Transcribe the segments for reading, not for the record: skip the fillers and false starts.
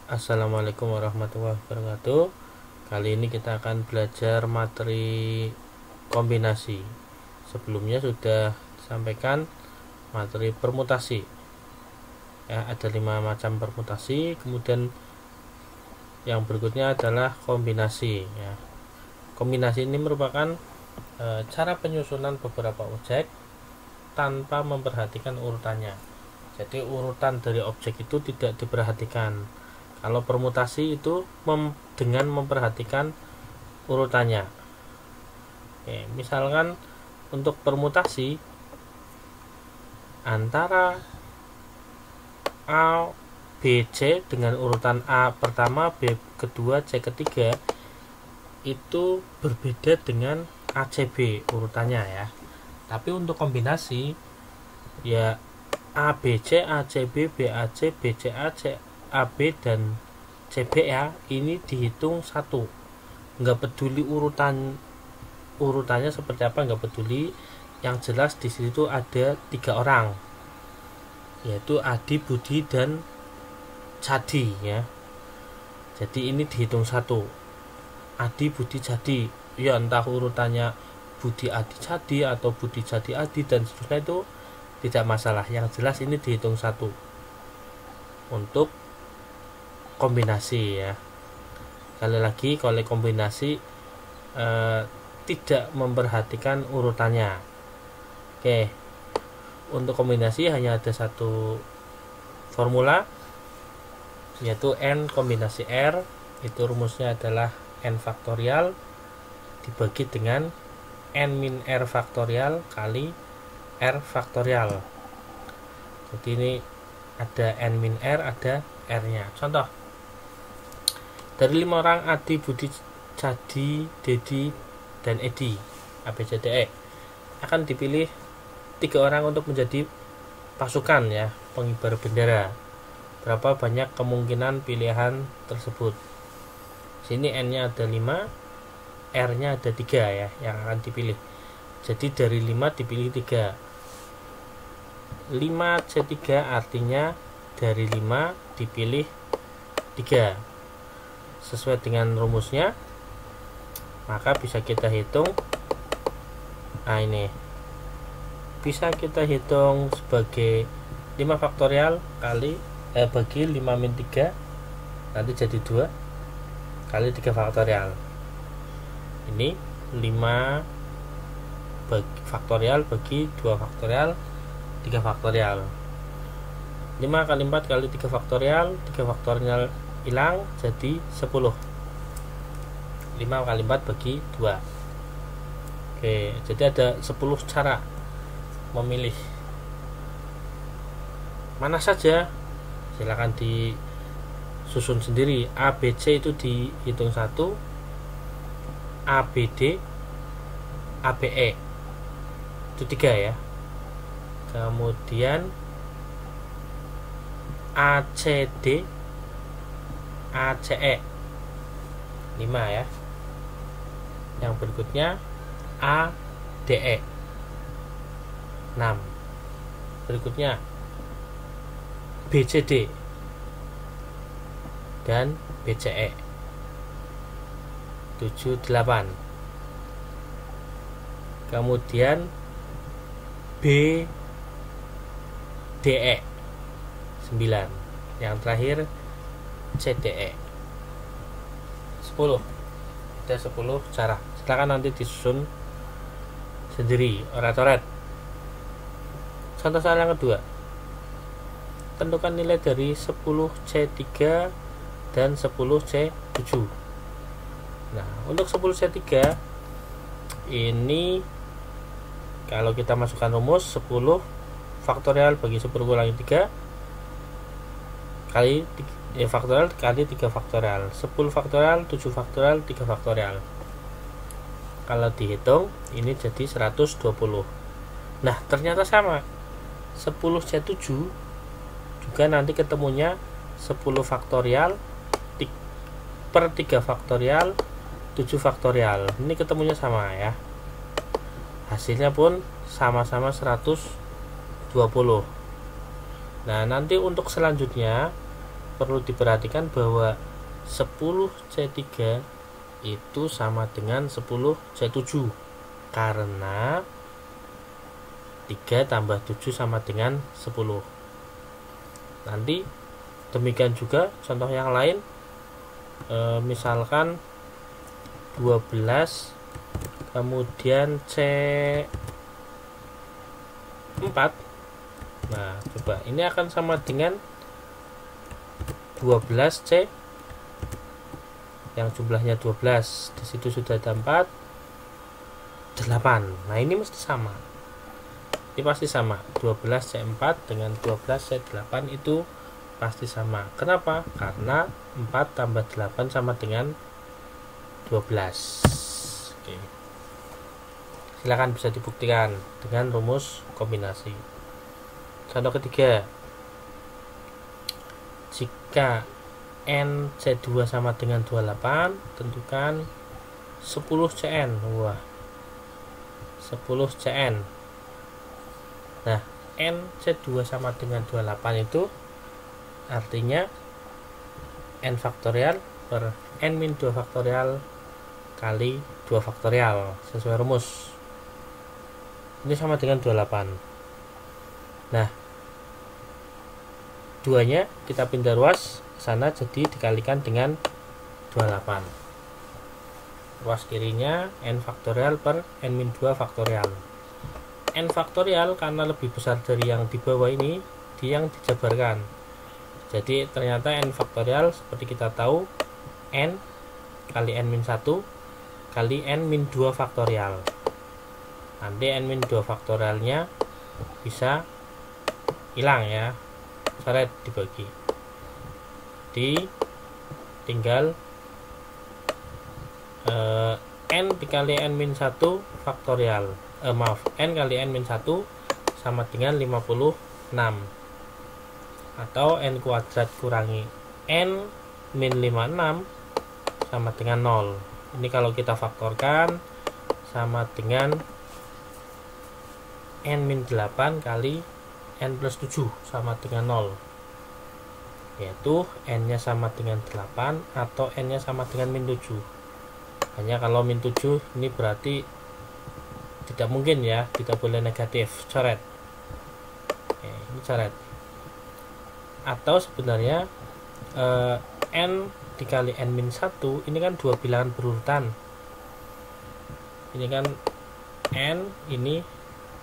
Assalamualaikum warahmatullahi wabarakatuh. Kali ini kita akan belajar materi kombinasi. Sebelumnya sudah disampaikan materi permutasi. Ya, ada 5 macam permutasi. Kemudian yang berikutnya adalah kombinasi. Ya. Kombinasi ini merupakan cara penyusunan beberapa objek tanpa memperhatikan urutannya. Jadi urutan dari objek itu tidak diperhatikan. Kalau permutasi itu dengan memperhatikan urutannya. Oke, misalkan untuk permutasi antara A, B, C dengan urutan A pertama, B kedua, C ketiga itu berbeda dengan A, C, B urutannya ya. Tapi untuk kombinasi ya A, B, C, A, C, B, B, A, C, B, C, A, C, AB dan CB ya, ini dihitung satu, nggak peduli urutannya seperti apa, nggak peduli. Yang jelas di situ ada 3 orang, yaitu Adi, Budi dan Cadi ya. Jadi ini dihitung satu, Adi, Budi, Cadi ya, entah urutannya Budi, Adi, Cadi atau Budi, Cadi, Adi dan seterusnya, itu tidak masalah. Yang jelas ini dihitung satu untuk kombinasi ya. Sekali lagi, kalau kombinasi tidak memperhatikan urutannya. Oke, untuk kombinasi hanya ada satu formula, yaitu N kombinasi R. Itu rumusnya adalah N faktorial dibagi dengan N min R faktorial kali R faktorial. Jadi ini ada N min R, ada R nya. Contoh, dari 5 orang Adi, Budi, Cadi, Dedi, dan Edi ABCDE akan dipilih 3 orang untuk menjadi pasukan ya, pengibar bendera. Berapa banyak kemungkinan pilihan tersebut? Sini N nya ada 5, R nya ada 3 ya yang akan dipilih. Jadi dari 5 dipilih 3. 5C3 artinya dari 5 dipilih 3 sesuai dengan rumusnya. Maka bisa kita hitung. Nah, ini bisa kita hitung sebagai 5 faktorial kali bagi 5 min 3, nanti jadi 2 kali 3 faktorial. Ini 5 faktorial bagi 2 faktorial 3 faktorial. 5 kali 4 kali 3 faktorial, 3 faktorial hilang jadi 10. 5 kali 4 bagi 2. Oke, jadi ada 10 cara memilih. Mana saja silakan disusun sendiri. A, B, C itu dihitung 1, A, B, D, A, B, E itu 3 ya. Kemudian A, C, D, ACE 5 ya. Yang berikutnya ADE 6. Berikutnya BCD dan BCE 7, 8. Kemudian BDE 9. Yang terakhir CDE 10. Ada 10 cara. Silakan nanti disusun sendiri orat-orat. Contoh soal yang kedua, tentukan nilai dari 10C3 dan 10C7. Nah, untuk 10C3 ini kalau kita masukkan rumus 10 faktorial bagi 10 kurangi 3 kali faktorial kali 3 faktorial, 10 faktorial, 7 faktorial, 3 faktorial. Kalau dihitung ini jadi 120. Nah, ternyata sama. 10C7 juga nanti ketemunya 10 faktorial per 3 faktorial 7 faktorial. Ini ketemunya sama ya. Hasilnya pun sama-sama 120. Nah, nanti untuk selanjutnya perlu diperhatikan bahwa 10C3 itu sama dengan 10C7 karena 3 tambah 7 sama dengan 10. Nanti demikian juga contoh yang lain, misalkan 12 kemudian C4. Nah, coba ini akan sama dengan 12C yang jumlahnya 12. Di situ sudah ada 4, 8. Nah, ini mesti sama. Ini pasti sama. 12C4 dengan 12C8 itu pasti sama. Kenapa? Karena 4 tambah 8 sama dengan 12. Oke. Silakan bisa dibuktikan dengan rumus kombinasi. Contoh ketiga, jika NC2 sama dengan 28, tentukan 10Cn. Wah, 10Cn. Nah, NC2 sama dengan 28 itu artinya N faktorial per N-2 faktorial kali 2 faktorial sesuai rumus. Ini sama dengan 28. Nah, duanya kita pindah ruas sana, jadi dikalikan dengan 28. Ruas kirinya N faktorial per N-2 faktorial. N faktorial karena lebih besar dari yang di bawah ini, dia yang dijabarkan. Jadi ternyata N faktorial seperti kita tahu N kali N-1 kali N-2 faktorial. Nanti N-2 faktorialnya bisa hilang ya, coret dibagi, tinggal N dikali N-1 faktorial, N kali N-1 sama dengan 56, atau N kuadrat kurangi N-56 sama dengan 0. Ini kalau kita faktorkan sama dengan N-8 kali N plus 7 sama dengan 0, yaitu N nya sama dengan 8 atau N nya sama dengan min 7. Hanya kalau min 7 ini berarti tidak mungkin ya, tidak boleh negatif, coret. Oke, ini coret. Atau sebenarnya N dikali N-1 ini kan dua bilangan berurutan. Ini kan N ini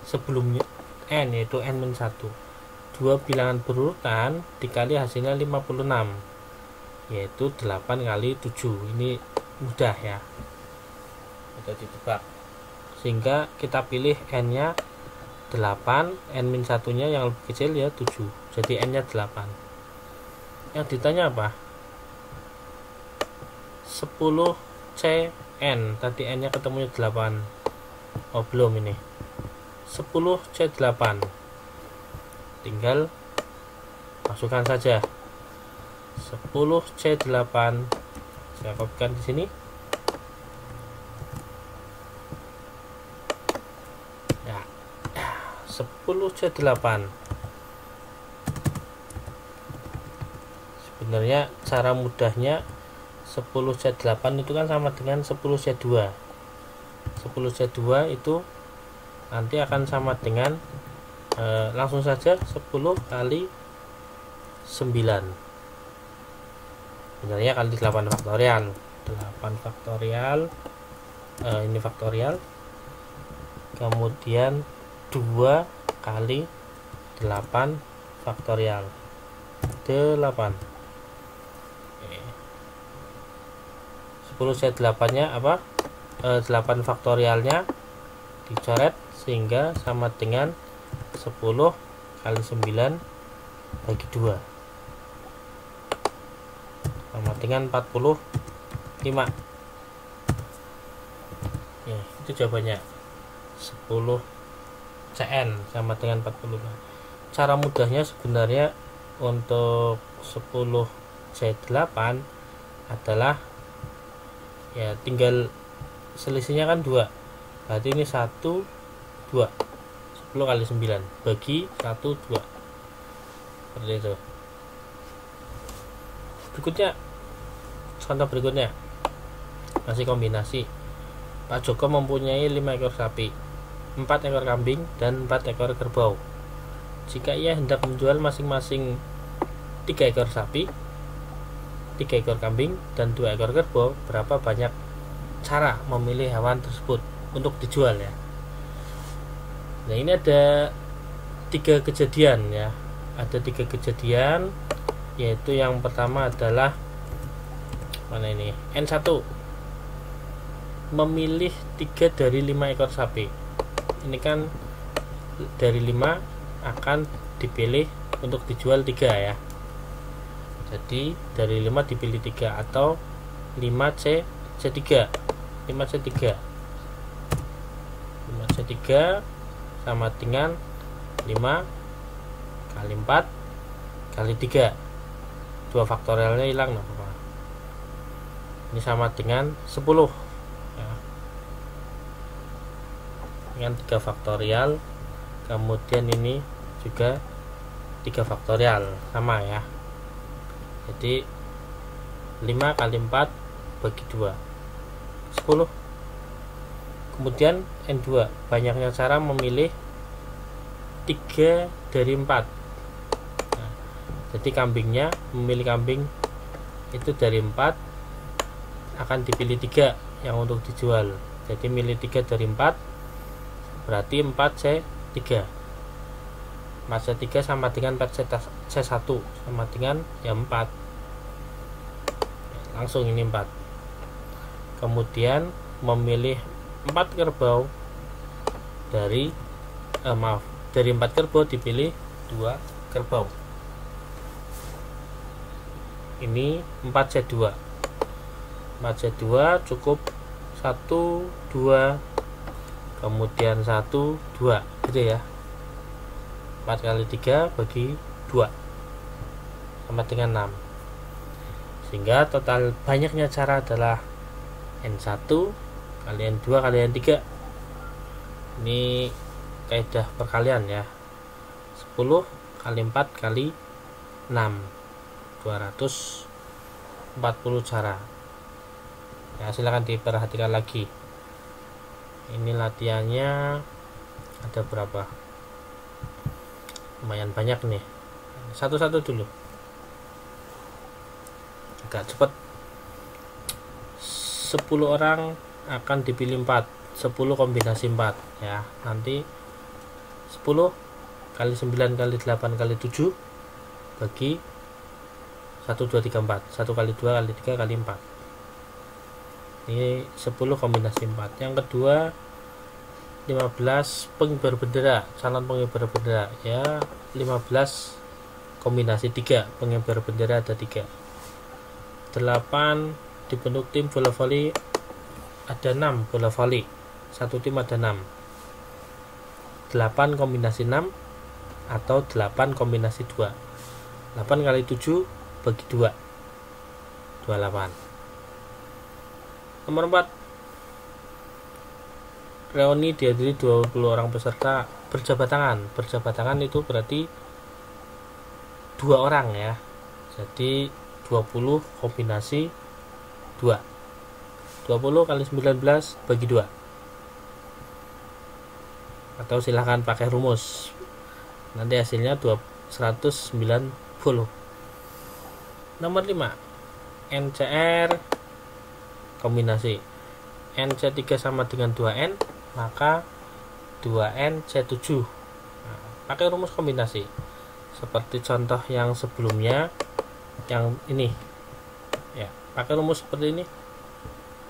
sebelumnya N, yaitu N-1, dua bilangan berurutan dikali hasilnya 56, yaitu 8 kali 7. Ini mudah ya, mudah ditebak, sehingga kita pilih N nya 8, N-1 nya yang lebih kecil ya 7, jadi N nya 8. Yang ditanya apa? 10Cn, tadi N nya ketemunya 8. Oh belum, ini 10C8, tinggal masukkan saja 10C8, saya kopikan di sini ya, 10C8. Sebenarnya cara mudahnya 10C8 itu kan sama dengan 10C2. 10C2 itu nanti akan sama dengan langsung saja 10 kali 9. Sebenarnya kali 8 faktorial. 8 faktorial, ini faktorial, kemudian 2 kali 8 faktorial 8. 10C8 nya apa? 8 faktorialnya dicoret sehingga sama dengan 10 kali 9 bagi 2 sama dengan 45. Ya, itu jawabannya 10 Cn sama dengan 45. Cara mudahnya sebenarnya untuk 10 C8 adalah ya tinggal selisihnya kan 2, berarti ini 1 2, 10 kali 9 bagi 1 2, seperti itu. Berikutnya, contoh berikutnya masih kombinasi. Pak Joko mempunyai 5 ekor sapi, 4 ekor kambing, dan 4 ekor kerbau. Jika ia hendak menjual masing-masing 3 ekor sapi, 3 ekor kambing, dan 2 ekor kerbau, berapa banyak cara memilih hewan tersebut untuk dijual ya. Nah, ini ada 3 kejadian ya. Ada 3 kejadian, yaitu yang pertama adalah mana ini? N1 memilih 3 dari 5 ekor sapi. Ini kan dari 5 akan dipilih untuk dijual 3 ya. Jadi dari 5 dipilih 3 atau 5C C3. 5C3 sama dengan 5 kali 4 kali 3. 2 faktorialnya hilang nah, apa? Ini sama dengan 10 ya. Dengan 3 faktorial, kemudian ini juga 3 faktorial sama ya. Jadi 5 kali 4 bagi 2 10. Kemudian N2 banyaknya cara memilih 3 dari 4. Nah, jadi kambingnya memilih kambing itu dari 4 akan dipilih 3 yang untuk dijual. Jadi milih 3 dari 4 berarti 4C3. 4C3 sama dengan 4C1 sama dengan ya 4. Langsung ini 4. Kemudian memilih 4 kerbau dari dari 4 kerbau dipilih 2 kerbau. Ini 4C2. 4C2 cukup 1 2 kemudian 1 2 gitu ya. 4 kali 3 bagi 2 sama dengan 6. Sehingga total banyaknya cara adalah N1 kali N2 kali N3. Ini kaidah perkalian ya. 10 kali 4 kali 6 240 cara ya. Silahkan diperhatikan lagi. Ini latihannya ada berapa, lumayan banyak nih. Satu-satu dulu agak cepat. 10 orang akan dipilih 4, 10 kombinasi 4 ya. Nanti 10 kali 9 kali 8 kali 7 bagi 1 2 3 4. 1 kali 2 kali 3 kali 4. Ini 10 kombinasi 4. Yang kedua 15 pengibar bendera, calon pengibar bendera ya. 15 kombinasi 3, pengibar bendera ada 3. 8 dibentuk tim bola voli, ada 6 bola voli, satu tim ada 6. 8 kombinasi 6 atau 8 kombinasi 2. 8 kali 7 bagi 2 28. Nomor 4 reuni dihadiri 20 orang peserta berjabat tangan. Berjabat tangan itu berarti 2 orang ya. Jadi 20 kombinasi 2. 20 kali 19 bagi 2. Atau silahkan pakai rumus. Nanti hasilnya 190. Nomor 5 NCR kombinasi. NC3 sama dengan 2N, maka 2N C7. Nah, pakai rumus kombinasi seperti contoh yang sebelumnya, yang ini ya. Pakai rumus seperti ini.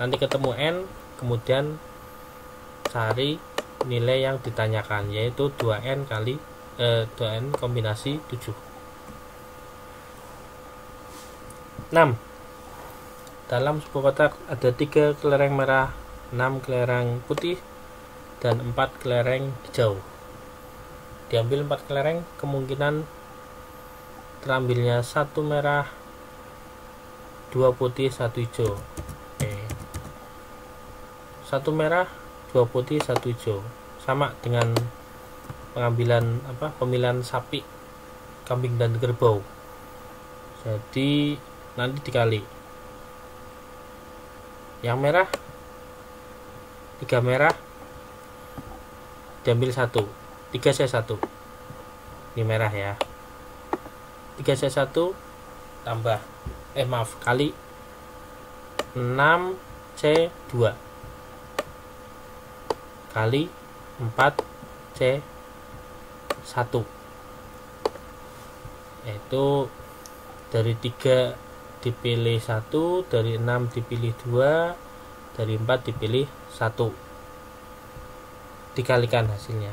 Nanti ketemu N, kemudian cari nilai yang ditanyakan, yaitu 2N kali 2N kombinasi 7. 6. Dalam sebuah kotak ada 3 kelereng merah, 6 kelereng putih, dan 4 kelereng hijau. Diambil 4 kelereng, kemungkinan terambilnya 1 merah, 2 putih, 1 hijau. Oke. 1 merah, 2 putih, 1 hijau. Sama dengan pemilihan sapi, kambing dan kerbau. Jadi nanti dikali yang merah, 3 merah diambil 1, 3C1 ini merah ya, 3C1 tambah kali 6C2 kali 4C1, yaitu dari 3 dipilih 1, dari 6 dipilih 2, dari 4 dipilih 1, dikalikan hasilnya.